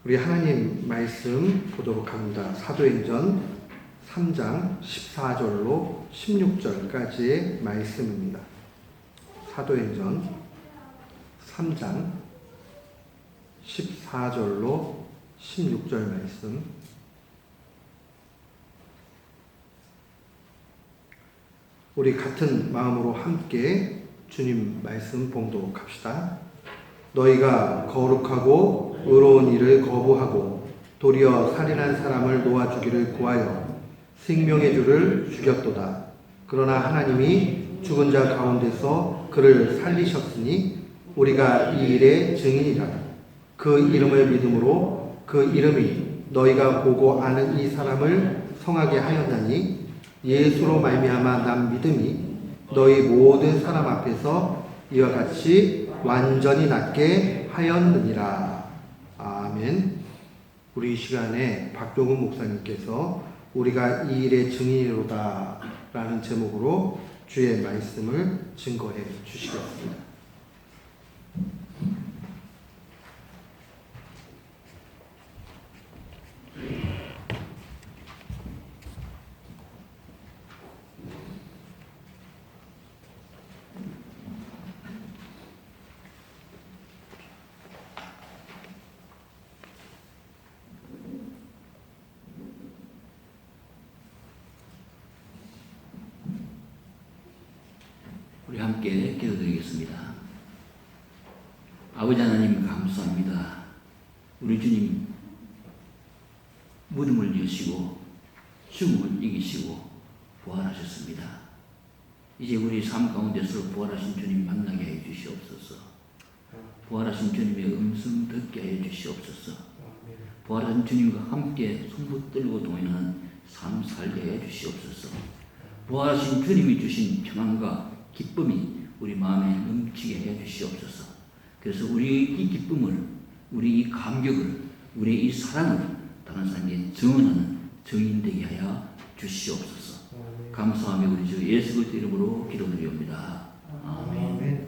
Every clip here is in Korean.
우리 하나님 말씀 보도록 합니다. 사도행전 3장 14절로 16절까지의 말씀입니다. 사도행전 3장 14절로 16절 말씀. 우리 같은 마음으로 함께 주님 말씀 봉독합시다. 너희가 거룩하고 의로운 일을 거부하고 도리어 살인한 사람을 놓아주기를 구하여 생명의 주를 죽였도다. 그러나 하나님이 죽은 자 가운데서 그를 살리셨으니 우리가 이 일의 증인이라. 그 이름을 믿음으로 그 이름이 너희가 보고 아는 이 사람을 성하게 하였나니 예수로 말미암아 난 믿음이 너희 모든 사람 앞에서 이와 같이 완전히 낫게 하였느니라. 아멘. 우리 이 시간에 박종훈 목사님께서 우리가 이 일의 증인이로다 라는 제목으로 주의 말씀을 증거해 주시겠습니다. 우리 함께 기도드리겠습니다. 아버지 하나님 감사합니다. 우리 주님 무덤을 여시고 죽음을 이기시고 부활하셨습니다. 이제 우리 삶 가운데서 부활하신 주님 만나게 해 주시옵소서. 부활하신 주님의 음성 듣게 해 주시옵소서. 부활하신 주님과 함께 손 붙들고 동행하는 삶 살게 해 주시옵소서. 부활하신 주님이 주신 평안과 기쁨이 우리 마음에 넘치게 해 주시옵소서. 그래서 우리 이 기쁨을, 우리 이 감격을, 우리 이 사랑을 다른 사람에게 증언하는 증인 되게 하여 주시옵소서. 감사하며 우리 주 예수 그리스도 이름으로 기도드리옵니다. 아멘.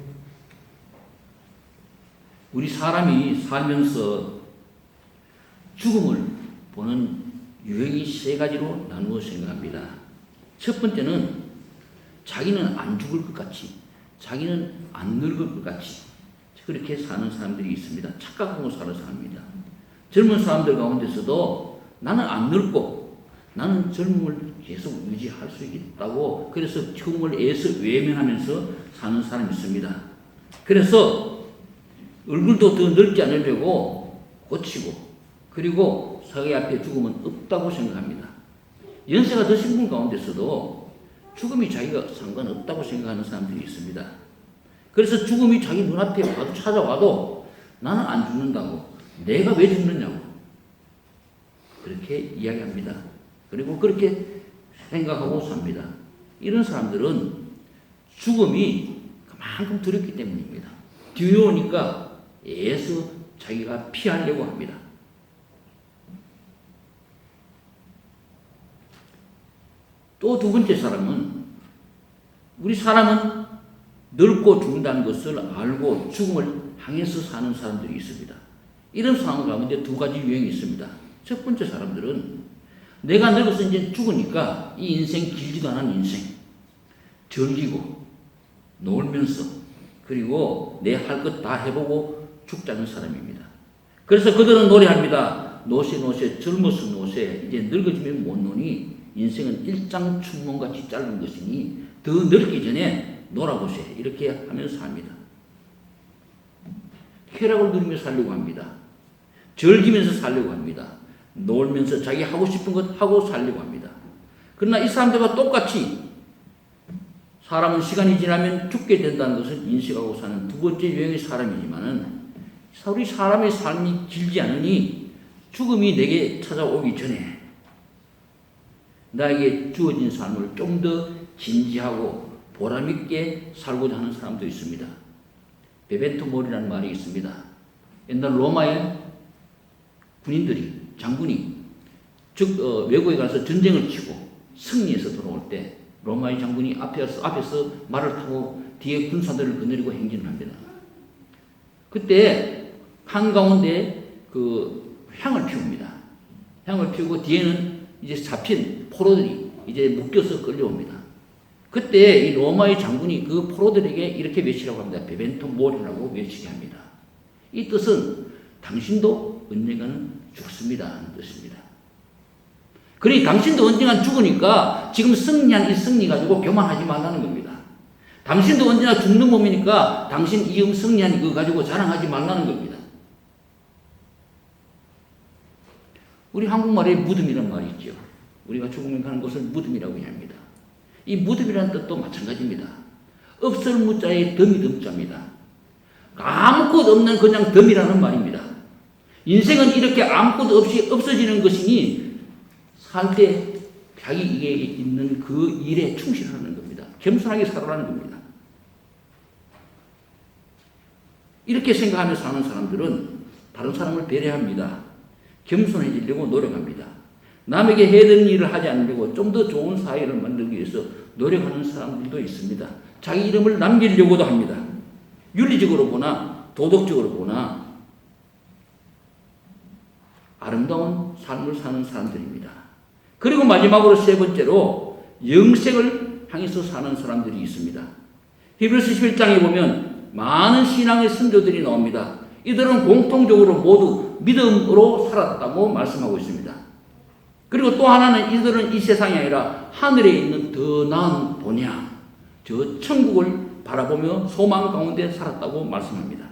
우리 사람이 살면서 죽음을 보는 유형이 세 가지로 나누어 생각합니다. 첫 번째는 자기는 안 죽을 것 같이, 자기는 안 늙을 것 같이 그렇게 사는 사람들이 있습니다. 착각하고 살아서 합니다. 젊은 사람들 가운데서도 나는 안 늙고 나는 젊음을 계속 유지할 수 있다고 그래서 죽음을 애써 외면하면서 사는 사람이 있습니다. 그래서 얼굴도 더 늙지 않으려고 고치고 그리고 자기 앞에 죽음은 없다고 생각합니다. 연세가 드신 분 가운데서도 죽음이 자기가 상관없다고 생각하는 사람들이 있습니다. 그래서 죽음이 자기 눈앞에 와도 찾아와도 나는 안 죽는다고, 내가 왜 죽느냐고 그렇게 이야기합니다. 그리고 그렇게 생각하고 삽니다. 이런 사람들은 죽음이 그만큼 두렵기 때문입니다. 두려우니까 애써 자기가 피하려고 합니다. 또 두 번째 사람은, 우리 사람은 늙고 죽는다는 것을 알고 죽음을 향해서 사는 사람들이 있습니다. 이런 상황 가운데 두 가지 유형이 있습니다. 첫 번째 사람들은 내가 늙어서 이제 죽으니까 이 인생 길지도 않은 인생 즐기고 놀면서 그리고 내 할 것 다 해보고 죽자는 사람입니다. 그래서 그들은 노래합니다. 노세 노세 젊어서 노세 이제 늙어지면 못 노니 인생은 일장춘몽같이 짧은 것이니 더 늙기 전에 놀아보세 이렇게 하면서 삽니다. 쾌락을 누리며 살려고 합니다. 즐기면서 살려고 합니다. 놀면서 자기 하고 싶은 것 하고 살려고 합니다. 그러나 이 사람들과 똑같이 사람은 시간이 지나면 죽게 된다는 것을 인식하고 사는 두 번째 유형의 사람이지만은 우리 사람의 삶이 길지 않으니 죽음이 내게 찾아오기 전에 나에게 주어진 삶을 좀 더 진지하고 보람있게 살고자 하는 사람도 있습니다. 베베토 몰이라는 말이 있습니다. 옛날 로마의 군인들이, 장군이 외국에 가서 전쟁을 치고 승리해서 돌아올 때 로마의 장군이 앞에서 말을 타고 뒤에 군사들을 거느리고 행진을 합니다. 그때 한가운데 그 향을 피웁니다. 향을 피우고 뒤에는 이제 잡힌 포로들이 이제 묶여서 끌려옵니다. 그때 이 로마의 장군이 그 포로들에게 이렇게 외치라고 합니다. 베벤토 모리라고 외치게 합니다. 이 뜻은 당신도 언젠가는 죽습니다 하는 뜻입니다. 그러니 당신도 언젠가 죽으니까 지금 승리한 이 승리 가지고 교만하지 말라는 겁니다. 당신도 언제나 죽는 몸이니까 당신 이음 승리한 이거 가지고 자랑하지 말라는 겁니다. 우리 한국말에 무덤이라는 말이 있죠. 우리가 죽으면 가는 곳을 무덤이라고 합니다. 이 무덤이라는 뜻도 마찬가지입니다. 없을 무자에 덤이 덤자입니다. 아무것도 없는 그냥 덤이라는 말입니다. 인생은 이렇게 아무것도 없이 없어지는 것이니 살 때 자기에게 있는 그 일에 충실하는 겁니다. 겸손하게 살아라는 겁니다. 이렇게 생각하며 사는 사람들은 다른 사람을 배려합니다. 겸손해지려고 노력합니다. 남에게 해되는 일을 하지 않으려고 좀 더 좋은 사회를 만들기 위해서 노력하는 사람들도 있습니다. 자기 이름을 남기려고도 합니다. 윤리적으로 보나 도덕적으로 보나 아름다운 삶을 사는 사람들입니다. 그리고 마지막으로 세 번째로 영생을 향해서 사는 사람들이 있습니다. 히브리서 11장에 보면 많은 신앙의 선조들이 나옵니다. 이들은 공통적으로 모두 믿음으로 살았다고 말씀하고 있습니다. 그리고 또 하나는 이들은 이 세상이 아니라 하늘에 있는 더 나은 본향, 저 천국을 바라보며 소망 가운데 살았다고 말씀합니다.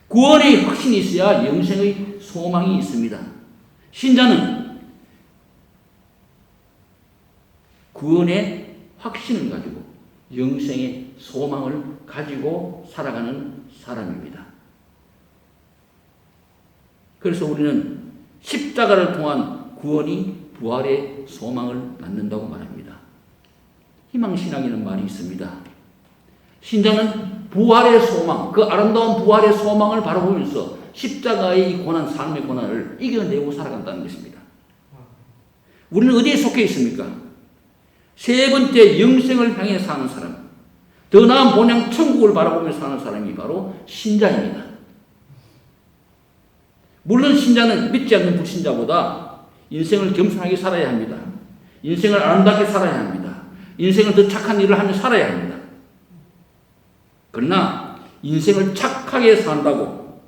구원의 확신이 있어야 영생의 소망이 있습니다. 신자는 구원의 확신을 가지고 영생의 소망을 가지고 살아가는 사람입니다. 그래서 우리는 십자가를 통한 구원이 부활의 소망을 낳는다고 말합니다. 희망신앙이라는 말이 있습니다. 신자는 부활의 소망, 그 아름다운 부활의 소망을 바라보면서 십자가의 이 고난, 삶의 고난을 이겨내고 살아간다는 것입니다. 우리는 어디에 속해 있습니까? 세 번째, 영생을 향해 사는 사람, 더 나은 본향 천국을 바라보며 사는 사람이 바로 신자입니다. 물론 신자는 믿지 않는 불신자보다 인생을 겸손하게 살아야 합니다. 인생을 아름답게 살아야 합니다. 인생을 더 착한 일을 하며 살아야 합니다. 그러나 인생을 착하게 산다고,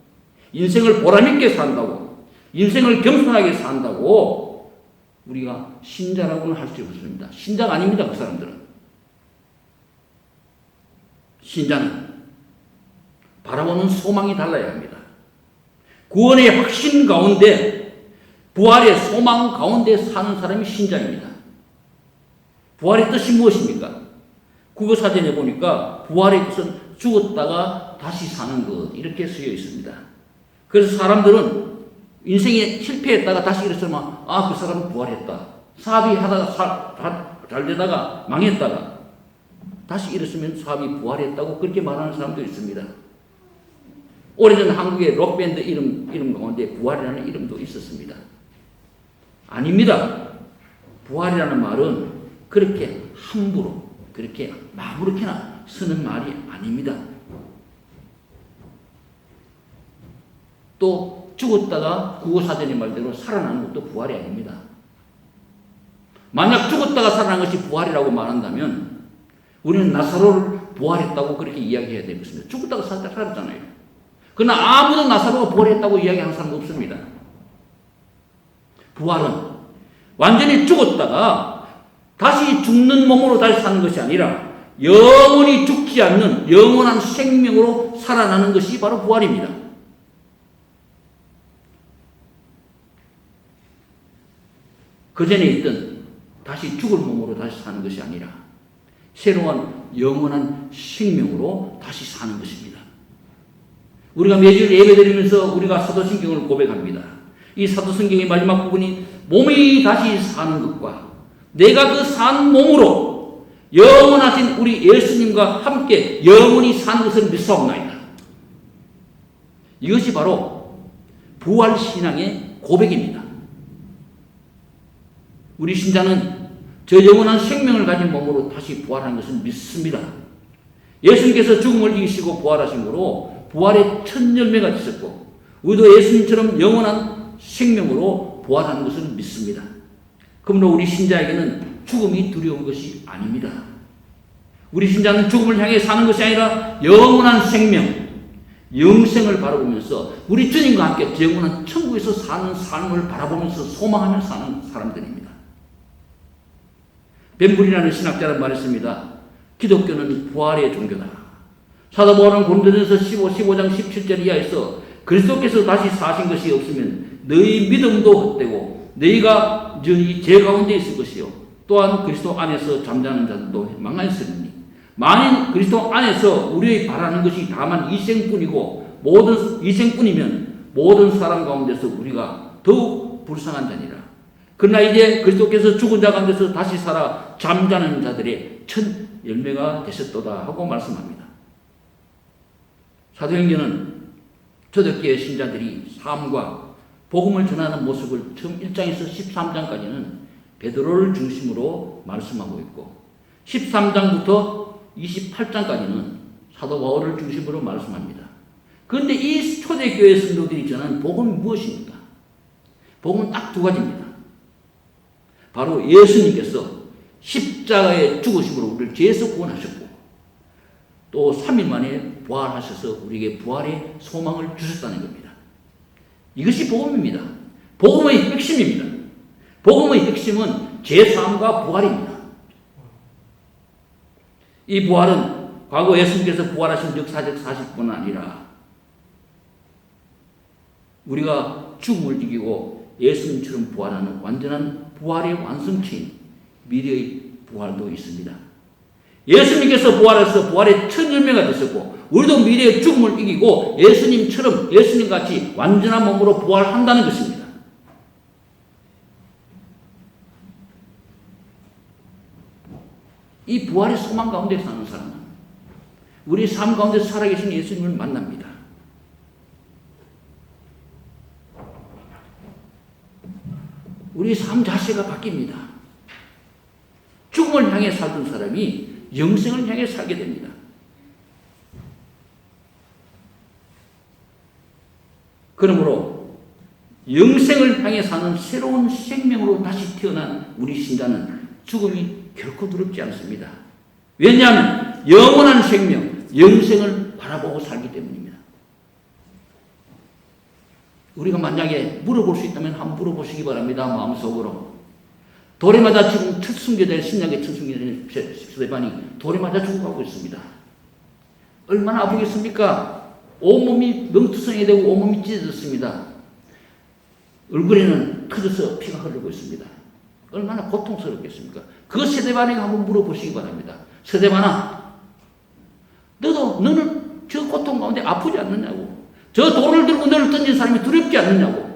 인생을 보람있게 산다고, 인생을 겸손하게 산다고 우리가 신자라고는 할 수 없습니다. 신자가 아닙니다. 그 사람들은. 신자는 바라보는 소망이 달라야 합니다. 구원의 확신 가운데, 부활의 소망 가운데 사는 사람이 신자입니다. 부활의 뜻이 무엇입니까? 국어사전에 보니까 부활의 뜻은 죽었다가 다시 사는 것, 이렇게 쓰여 있습니다. 그래서 사람들은 인생에 실패했다가 다시 일어서면 그 사람은 부활했다. 사업이 하다가 잘 되다가 망했다가 다시 일어서면 사업이 부활했다고 그렇게 말하는 사람도 있습니다. 오래전 한국의 록밴드 이름 가운데 부활이라는 이름도 있었습니다. 아닙니다. 부활이라는 말은 그렇게 함부로, 그렇게 아무렇게나 쓰는 말이 아닙니다. 또 죽었다가 국어사전의 말대로 살아나는 것도 부활이 아닙니다. 만약 죽었다가 살아난 것이 부활이라고 말한다면 우리는 나사로를 부활했다고 그렇게 이야기해야 되겠습니다. 죽었다가 살았잖아요. 그러나 아무도 나사로가 부활했다고 이야기하는 사람도 없습니다. 부활은 완전히 죽었다가 다시 죽는 몸으로 다시 사는 것이 아니라 영원히 죽지 않는 영원한 생명으로 살아나는 것이 바로 부활입니다. 그 전에 있던 다시 죽을 몸으로 다시 사는 것이 아니라 새로운 영원한 생명으로 다시 사는 것입니다. 우리가 매주 예배드리면서 우리가 사도신경을 고백합니다. 이 사도신경의 마지막 부분이 몸이 다시 사는 것과 내가 그 산 몸으로 영원하신 우리 예수님과 함께 영원히 사는 것을 믿사옵나이다. 이것이 바로 부활신앙의 고백입니다. 우리 신자는 저 영원한 생명을 가진 몸으로 다시 부활하는 것을 믿습니다. 예수님께서 죽음을 이기시고 부활하신 거로 부활의 첫 열매가 있었고 우리도 예수님처럼 영원한 생명으로 부활하는 것을 믿습니다. 그러므로 우리 신자에게는 죽음이 두려운 것이 아닙니다. 우리 신자는 죽음을 향해 사는 것이 아니라 영원한 생명, 영생을 바라보면서 우리 주님과 함께 영원한 천국에서 사는 삶을 바라보면서 소망하며 사는 사람들입니다. 벤불이라는 신학자는 말했습니다. 기독교는 부활의 종교다. 사도 바울은 고린도전서 15장 17절 이하에서 그리스도께서 다시 사신 것이 없으면 너희 믿음도 헛되고 너희가 너희 죄 가운데 있을 것이요 또한 그리스도 안에서 잠자는 자들도 망하였으니 만일 그리스도 안에서 우리의 바라는 것이 다만 이생뿐이고 이생뿐이면 모든 사람 가운데서 우리가 더욱 불쌍한 자니라. 그러나 이제 그리스도께서 죽은 자 가운데서 다시 살아 잠자는 자들의 첫 열매가 되셨도다 하고 말씀합니다. 사도행전은 초대교회 신자들이 삶과 복음을 전하는 모습을 처음 1장에서 13장까지는 베드로를 중심으로 말씀하고 있고 13장부터 28장까지는 사도 바울을 중심으로 말씀합니다. 그런데 이 초대교회 성도들이 전하는 복음이 무엇입니까? 복음은 딱 두 가지입니다. 바로 예수님께서 십자가의 죽으심으로 우리를 죄에서 구원하셨고 또 3일 만에 부활하셔서 우리에게 부활의 소망을 주셨다는 겁니다. 이것이 복음입니다. 복음의 핵심입니다. 복음의 핵심은 죄사함과 부활입니다. 이 부활은 과거 예수님께서 부활하신 역사적 사실뿐 아니라 우리가 죽음을 이기고 예수님처럼 부활하는 완전한 부활의 완성체인 미래의 부활도 있습니다. 예수님께서 부활해서 부활의 첫 열매가 되셨고 우리도 미래의 죽음을 이기고 예수님처럼 예수님같이 완전한 몸으로 부활한다는 것입니다. 이 부활의 소망 가운데 사는 사람은 우리 삶 가운데 살아계신 예수님을 만납니다. 우리 삶 자체가 바뀝니다. 죽음을 향해 살던 사람이 영생을 향해 살게 됩니다. 그러므로 영생을 향해 사는 새로운 생명으로 다시 태어난 우리 신자는 죽음이 결코 두렵지 않습니다. 왜냐하면 영원한 생명, 영생을 바라보고 살기 때문입니다. 우리가 만약에 물어볼 수 있다면 한번 물어보시기 바랍니다. 마음속으로. 돌에 맞아 지금 첫 순교자의 신약의 첫 순교자인 스데반이 돌에 맞아 죽어가고 있습니다. 얼마나 아프겠습니까? 온몸이 명투성이 되고 온몸이 찢어졌습니다. 얼굴에는 터져서 피가 흐르고 있습니다. 얼마나 고통스럽겠습니까? 그 스데반에게 한번 물어보시기 바랍니다. 스데반아, 너는 저 고통 가운데 아프지 않느냐고. 저 돌을 들고 너를 던진 사람이 두렵지 않느냐고.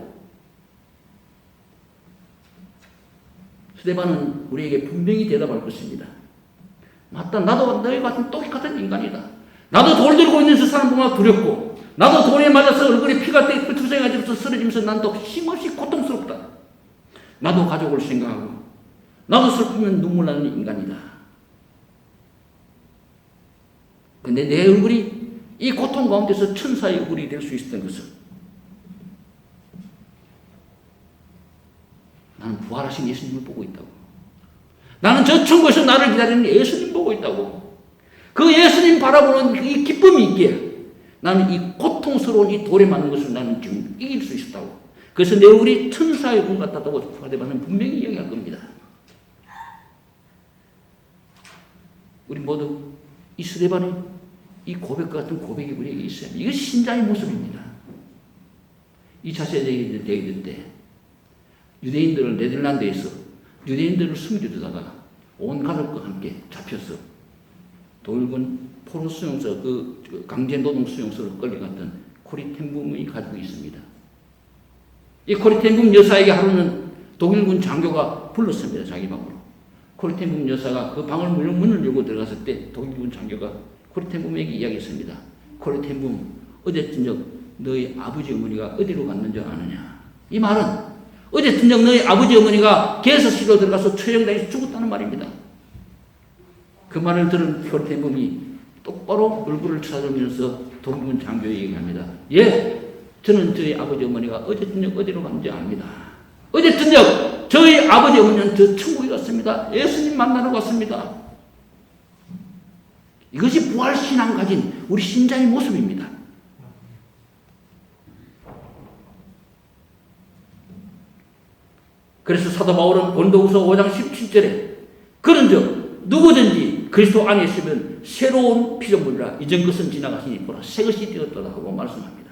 스데반은 우리에게 분명히 대답할 것입니다. 맞다. 나도 너희 같은 똑같은 인간이다. 나도 돌 들고 있는 저 사람 보면 두렵고 나도 돌에 맞아서 얼굴에 피가 투성해가지고 쓰러지면서 난 또 힘없이 고통스럽다. 나도 가족을 생각하고 나도 슬프면 눈물 나는 인간이다. 근데 내 얼굴이 이 고통 가운데서 천사의 얼굴이 될 수 있었던 것은 나는 부활하신 예수님을 보고 있다고. 나는 저 천국에서 나를 기다리는 예수님 보고 있다고. 그 예수님 바라보는 이 기쁨이 있기에 나는 이 고통스러운 이 돌에 맞는 것을 나는 지금 이길 수 있었다고. 그래서 내 얼굴이 천사의 얼굴 같았다고 스데반은 분명히 이야기할 겁니다. 우리 모두 이 스데반의 이 고백과 같은 고백이 우리에게 있어요. 이것이 신자의 모습입니다. 2차 세계대전 때 유대인들을 네덜란드에서 유대인들을 숨겨두다가 온 가족과 함께 잡혀서 독일군 포로 수용소, 그 강제노동 수용소로 끌려갔던 코리텐붐이 가지고 있습니다. 이 코리텐붐 여사에게 하루는 독일군 장교가 불렀습니다. 자기 방으로. 코리텐붐 여사가 그 방을 문을 열고 들어갔을 때 독일군 장교가 코리텐붐에게 이야기했습니다. 코리텐붐, 어제 저녁 너희 아버지 어머니가 어디로 갔는지 아느냐. 이 말은 어제 저녁 너희 아버지 어머니가 개서실로 들어가서 처형당해서 죽었다는 말입니다. 그 말을 들은 코리텐붐이 똑바로 얼굴을 쳐다보면서 독일군 장교에게 얘기합니다. 예, 저는 저희 아버지 어머니가 어제 저녁 어디로 갔는지 압니다. 어제 저녁 저희 아버지 어머니는 저 천국에 갔습니다. 예수님 만나러 갔습니다. 이것이 부활신앙 가진 우리 신자의 모습입니다. 그래서 사도 바울은 고린도후서 5장 17절에 그런즉 누구든지 그리스도 안에 있으면 새로운 피조물이라 이전 것은 지나갔으니 보라 새 것이 되었도다 하고 말씀합니다.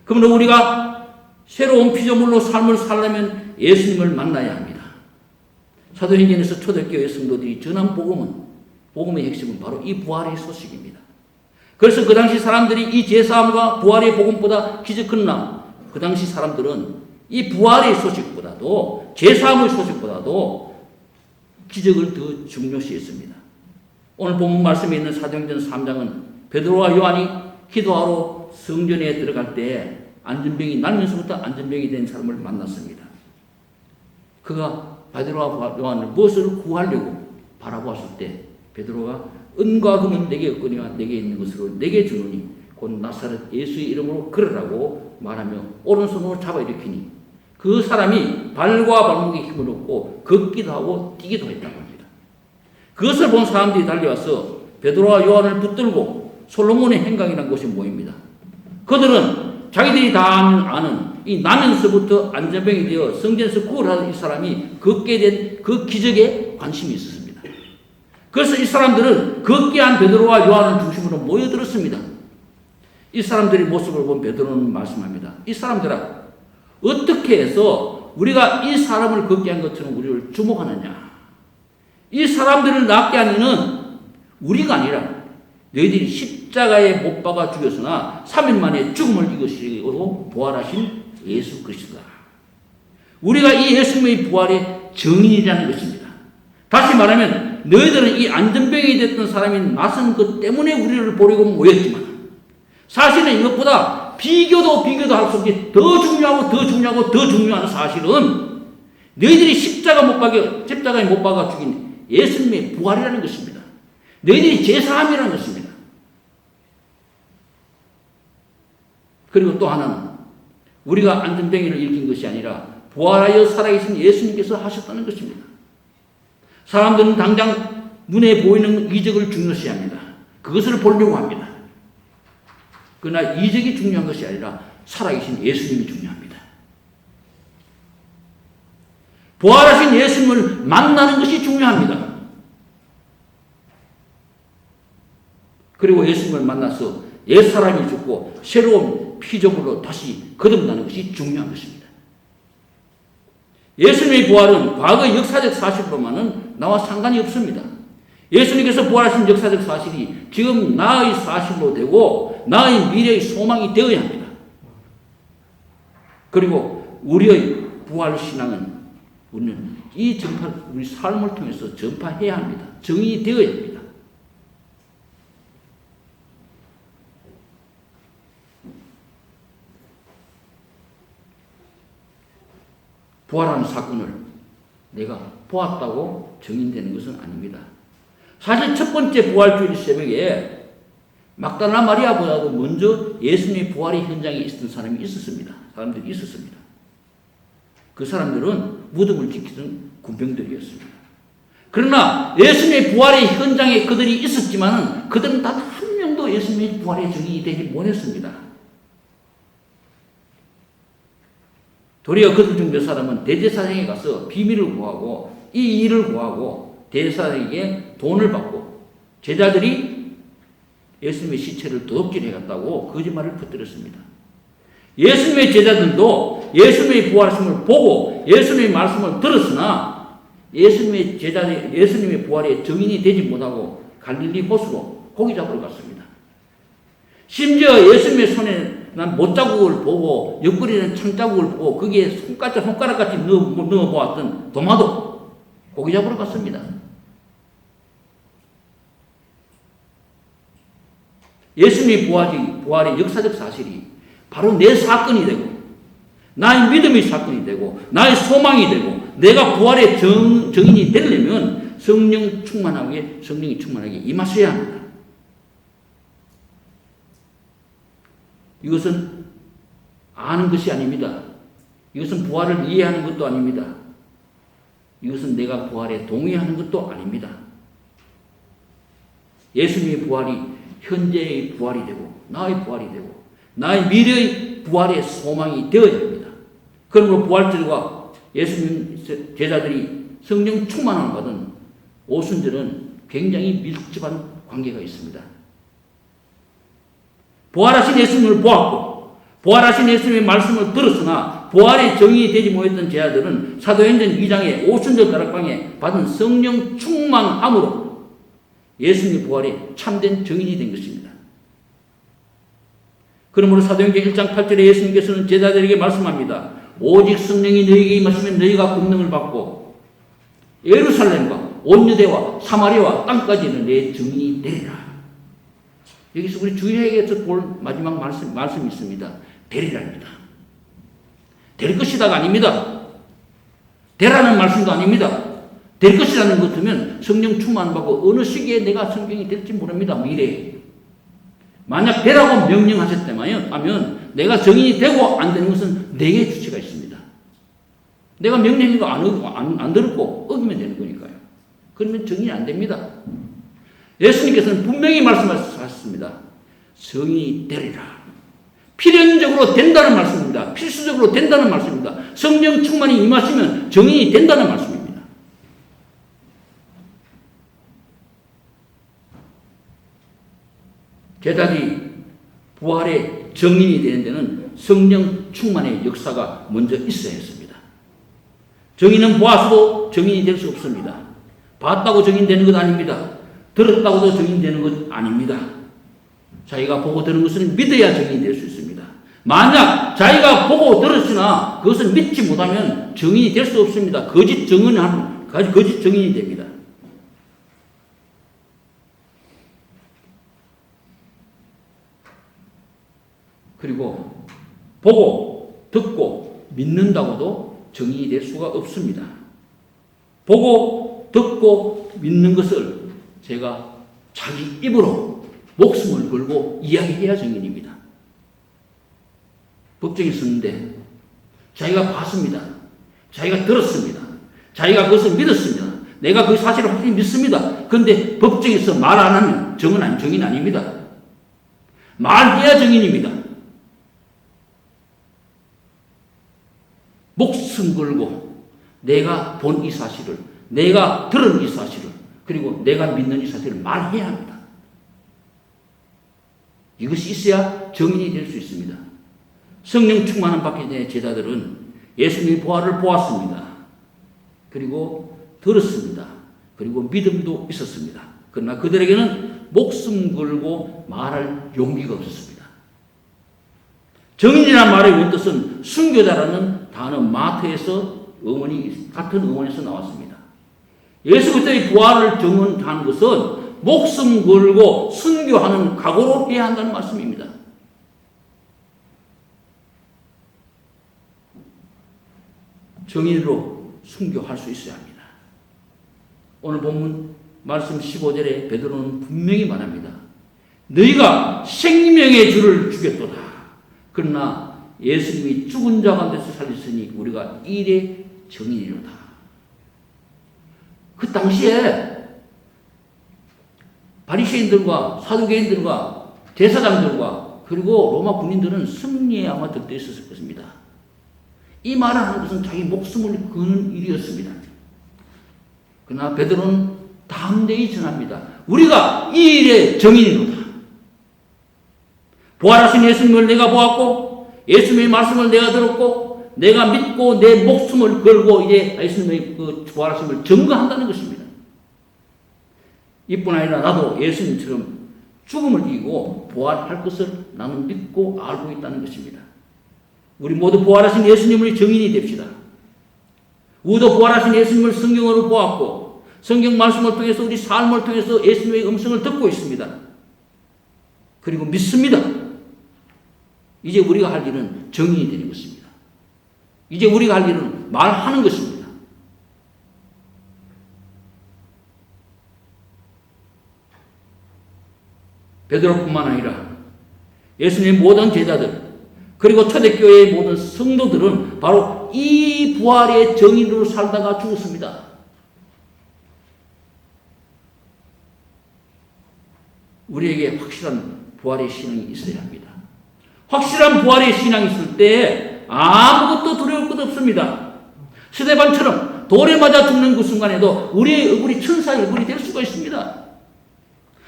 그러므로 우리가 새로운 피조물로 삶을 살려면 예수님을 만나야 합니다. 사도행전에서 초대교회 성도들이 전한 복음의 핵심은 바로 이 부활의 소식입니다. 그래서 그 당시 사람들이 이 제사함과 부활의 복음보다 기적했나 그 당시 사람들은 이 부활의 소식보다도 제사함의 소식보다도 기적을 더 중요시했습니다. 오늘 본문 말씀에 있는 사도행전 3장은 베드로와 요한이 기도하러 성전에 들어갈 때 안전병이 날면서부터 안전병이 된 사람을 만났습니다. 그가 베드로와 요한을 무엇을 구하려고 바라보았을 때 베드로가 은과 금은 내게 없거니와 내게 있는 것으로 내게 주노니 곧 나사렛 예수의 이름으로 걸으라고 말하며 오른손으로 잡아 일으키니 그 사람이 발과 발목에 힘을 얻고 걷기도 하고 뛰기도 했다고 합니다. 그것을 본 사람들이 달려와서 베드로와 요한을 붙들고 솔로몬의 행강이라는 곳에 모입니다. 그들은 자기들이 다 아는 이 나면서부터 안전병이 되어 성전에서 구원하던 이 사람이 걷게 된 그 기적에 관심이 있었습니다. 그래서 이 사람들은 걷게 한 베드로와 요한을 중심으로 모여들었습니다. 이 사람들의 모습을 본 베드로는 말씀합니다. 이 사람들아 어떻게 해서 우리가 이 사람을 걷게 한 것처럼 우리를 주목하느냐. 이 사람들을 낫게 한 이는 우리가 아니라 너희들이 십자가에 못 박아 죽였으나 3일 만에 죽음을 이기시고 부활하신 예수 그리스도다. 우리가 이 예수님의 부활의 증인이라는 것입니다. 다시 말하면 너희들은 이 안전병이 됐던 사람이 낯선 것 때문에 우리를 보려고 모였지만 사실은 이것보다 비교도 할 수 없이 더 중요한 사실은 너희들이 십자가에 못 박아 죽인 예수님의 부활이라는 것입니다. 너희들이 제사함이라는 것입니다. 그리고 또 하나는 우리가 안전병이를 일으킨 것이 아니라 부활하여 살아계신 예수님께서 하셨다는 것입니다. 사람들은 당장 눈에 보이는 이적을 중요시합니다. 그것을 보려고 합니다. 그러나 이적이 중요한 것이 아니라 살아계신 예수님이 중요합니다. 부활하신 예수님을 만나는 것이 중요합니다. 그리고 예수님을 만나서 옛사람이 죽고 새로운 피조물로 다시 거듭나는 것이 중요한 것입니다. 예수님의 부활은 과거의 역사적 사실로만은 나와 상관이 없습니다. 예수님께서 부활하신 역사적 사실이 지금 나의 사실로 되고 나의 미래의 소망이 되어야 합니다. 그리고 우리의 부활 신앙은 우리는 우리 삶을 통해서 전파해야 합니다. 정의이 되어야 합니다. 부활하는 사건을 내가 보았다고 증인되는 것은 아닙니다. 사실 첫 번째 부활주일 새벽에 막달라 마리아보다도 먼저 예수님의 부활의 현장에 있었던 사람들이 있었습니다. 그 사람들은 무덤을 지키던 군병들이었습니다. 그러나 예수님의 부활의 현장에 그들이 있었지만 그들은 단 한 명도 예수님의 부활의 증인이 되지 못했습니다. 도리어 그들 중 몇 사람은 대제사장에 가서 비밀을 구하고 이 일을 구하고 대제사장에게 돈을 받고 제자들이 예수님의 시체를 도둑질해 갔다고 거짓말을 퍼뜨렸습니다. 예수님의 제자들도 예수님의 부활하심을 보고 예수님의 말씀을 들었으나 예수님의 부활의 증인이 되지 못하고 갈릴리 호수로 고기 잡으러 갔습니다. 심지어 예수님의 손에 난 못자국을 보고 옆구리는 창자국을 보고 거기에 손가락같이 넣어보았던 도마도 고기 잡으러 갔습니다. 예수님의 부활의 역사적 사실이 바로 내 사건이 되고 나의 믿음의 사건이 되고 나의 소망이 되고 내가 부활의 정인이 되려면 성령이 충만하게 임하셔야 합니다. 이것은 아는 것이 아닙니다. 이것은 부활을 이해하는 것도 아닙니다. 이것은 내가 부활에 동의하는 것도 아닙니다. 예수님의 부활이 현재의 부활이 되고 나의 부활이 되고 나의 미래의 부활의 소망이 되어야 합니다. 그러므로 부활절과 예수님 제자들이 성령 충만을 받은 오순절은 굉장히 밀접한 관계가 있습니다. 부활하신 예수님을 보았고 부활하신 예수님의 말씀을 들었으나 부활의 정의이 되지 못했던 제자들은 사도행전 2장의 오순절 다락방에 받은 성령 충만함으로 예수님의 부활에 참된 증인이 된 것입니다. 그러므로 사도행전 1장 8절에 예수님께서는 제자들에게 말씀합니다. 오직 성령이 너희에게 임하시면 너희가 권능을 받고 예루살렘과 온 유대와 사마리아와 땅까지는 내 증인이 되리라. 여기서 우리 주일회에서 볼 마지막 말씀이 있습니다. 되리라입니다. 될 것이다가 아닙니다. 되라는 말씀도 아닙니다. 될 것이라는 것 같으면 성령 충만 받고 어느 시기에 내가 성경이 될지 모릅니다. 미래에. 만약 되라고 명령하셨다면 하면 내가 성인이 되고 안 되는 것은 내게 주체가 있습니다. 내가 명령인 거 안 들었고 어기면 되는 거니까요. 그러면 정인이 안 됩니다. 예수님께서는 분명히 말씀하셨습니다. 성인이 되리라. 필연적으로 된다는 말씀입니다. 필수적으로 된다는 말씀입니다. 성령 충만이 임하시면 정인이 된다는 말씀입니다. 제자들이 부활의 정인이 되는 데는 성령 충만의 역사가 먼저 있어야 했습니다. 정인은 보아서도 정인이 될 수 없습니다. 봤다고 정인되는 것 아닙니다. 들었다고도 정인되는 것 아닙니다. 자기가 보고 들은 것을 믿어야 정인이 될 수 있습니다. 만약 자기가 보고 들었으나 그것을 믿지 못하면 정인이 될 수 없습니다. 거짓 정인이 됩니다. 그리고 보고 듣고 믿는다고도 정인이 될 수가 없습니다. 보고 듣고 믿는 것을 제가 자기 입으로 목숨을 걸고 이야기해야 정인입니다. 법정에 섰는데 자기가 봤습니다. 자기가 들었습니다. 자기가 그것을 믿었습니다. 내가 그 사실을 확실히 믿습니다. 그런데 법정에서 말 안 하면 정인 아닙니다. 말해야 정인입니다. 목숨 걸고 내가 본 이 사실을, 내가 들은 이 사실을, 그리고 내가 믿는 이 사실을 말해야 합니다. 이것이 있어야 정인이 될 수 있습니다. 성령 충만한 받기 전에 제자들은 예수님의 부활을 보았습니다. 그리고 들었습니다. 그리고 믿음도 있었습니다. 그러나 그들에게는 목숨 걸고 말할 용기가 없었습니다. 정인이라는 말의 원뜻은 순교자라는 단어 마태에서 같은 어원에서 나왔습니다. 예수 그리스도의 부활을 증언한 것은 목숨 걸고 순교하는 각오로 해야 한다는 말씀입니다. 정인으로 순교할 수 있어야 합니다. 오늘 본문 말씀 15절에 베드로는 분명히 말합니다. 너희가 생명의 주를 죽였도다. 그러나 예수님이 죽은 자 가운데서 살렸으니 우리가 일의 정인이로다. 그 당시에 바리새인들과 사두개인들과 제사장들과 그리고 로마 군인들은 승리에 아마 덕되어 있었을 것입니다. 이 말을 하는 것은 자기 목숨을 거는 일이었습니다. 그러나 베드로는 담대히 전합니다. 우리가 이 일의 정인이로다. 부활하신 예수님을 내가 보았고 예수님의 말씀을 내가 들었고 내가 믿고 내 목숨을 걸고 이제 예수님의 그 부활하심을 증거한다는 것입니다. 이뿐 아니라 나도 예수님처럼 죽음을 이기고 부활할 것을 나는 믿고 알고 있다는 것입니다. 우리 모두 부활하신 예수님의 증인이 됩시다. 우리도 부활하신 예수님을 성경으로 보았고 성경 말씀을 통해서 우리 삶을 통해서 예수님의 음성을 듣고 있습니다. 그리고 믿습니다. 이제 우리가 할 일은 정인이 되는 것입니다. 이제 우리가 할 일은 말하는 것입니다. 베드로뿐만 아니라 예수님의 모든 제자들 그리고 초대교회의 모든 성도들은 바로 이 부활의 정인으로 살다가 죽었습니다. 우리에게 확실한 부활의 신앙이 있어야 합니다. 확실한 부활의 신앙이 있을 때 아무것도 두려울 것 없습니다. 스데반처럼 돌에 맞아 죽는 그 순간에도 우리의 얼굴이 천사의 얼굴이 될 수가 있습니다.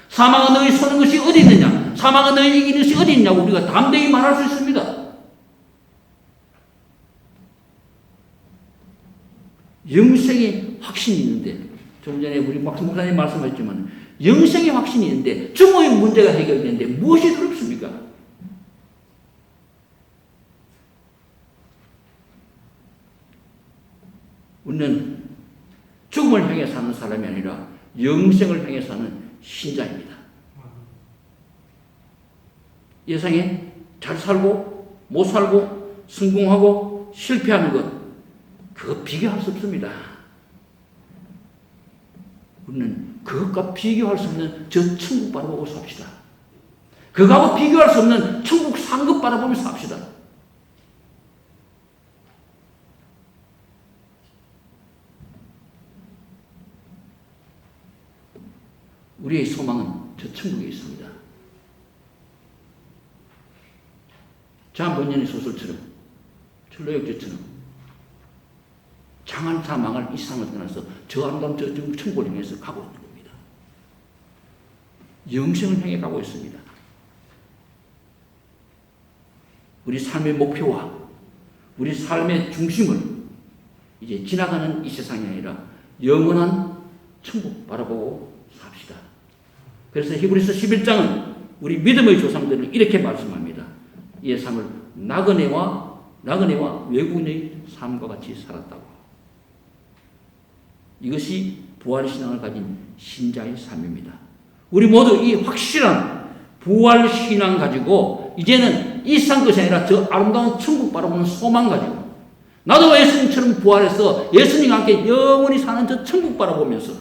사망은 너희 쏘는 것이 어디 있느냐? 사망은 너희 이기는 것이 어디 있냐고 우리가 담대히 말할 수 있습니다. 영생의 확신이 있는데, 좀 전에 우리 목사님 말씀하셨지만 영생의 확신이 있는데 죽음의 문제가 해결되는데 무엇이 두렵습니까? 우리는 죽음을 향해 사는 사람이 아니라 영생을 향해 사는 신자입니다. 예상에 잘 살고 못 살고 성공하고 실패하는 것, 그거 비교할 수 없습니다. 우리는 그것과 비교할 수 없는 저 천국 바라보고 삽시다. 그거하고 비교할 수 없는 천국 상급 바라보며 삽시다. 우리의 소망은 저 천국에 있습니다. 자, 본년의 소설처럼, 철로역제처럼 장한 사망을 이 세상을 떠나서 저 아름다운 저 천국을 향해서 가고 있는 겁니다. 영생을 향해 가고 있습니다. 우리 삶의 목표와 우리 삶의 중심을 이제 지나가는 이 세상이 아니라 영원한 천국 바라보고 삽시다. 그래서 히브리서 11장은 우리 믿음의 조상들을 이렇게 말씀합니다. 이 삶을 나그네와 외국인의 삶과 같이 살았다고. 이것이 부활신앙을 가진 신자의 삶입니다. 우리 모두 이 확실한 부활신앙 가지고 이제는 이 세상 것이 아니라 저 아름다운 천국 바라보는 소망 가지고 나도 예수님처럼 부활해서 예수님과 함께 영원히 사는 저 천국 바라보면서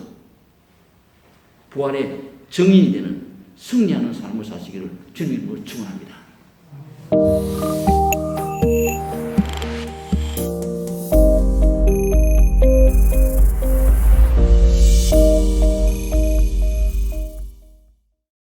부활의 정인이 되는 승리하는 삶을 사시기를 주님으로 축원합니다.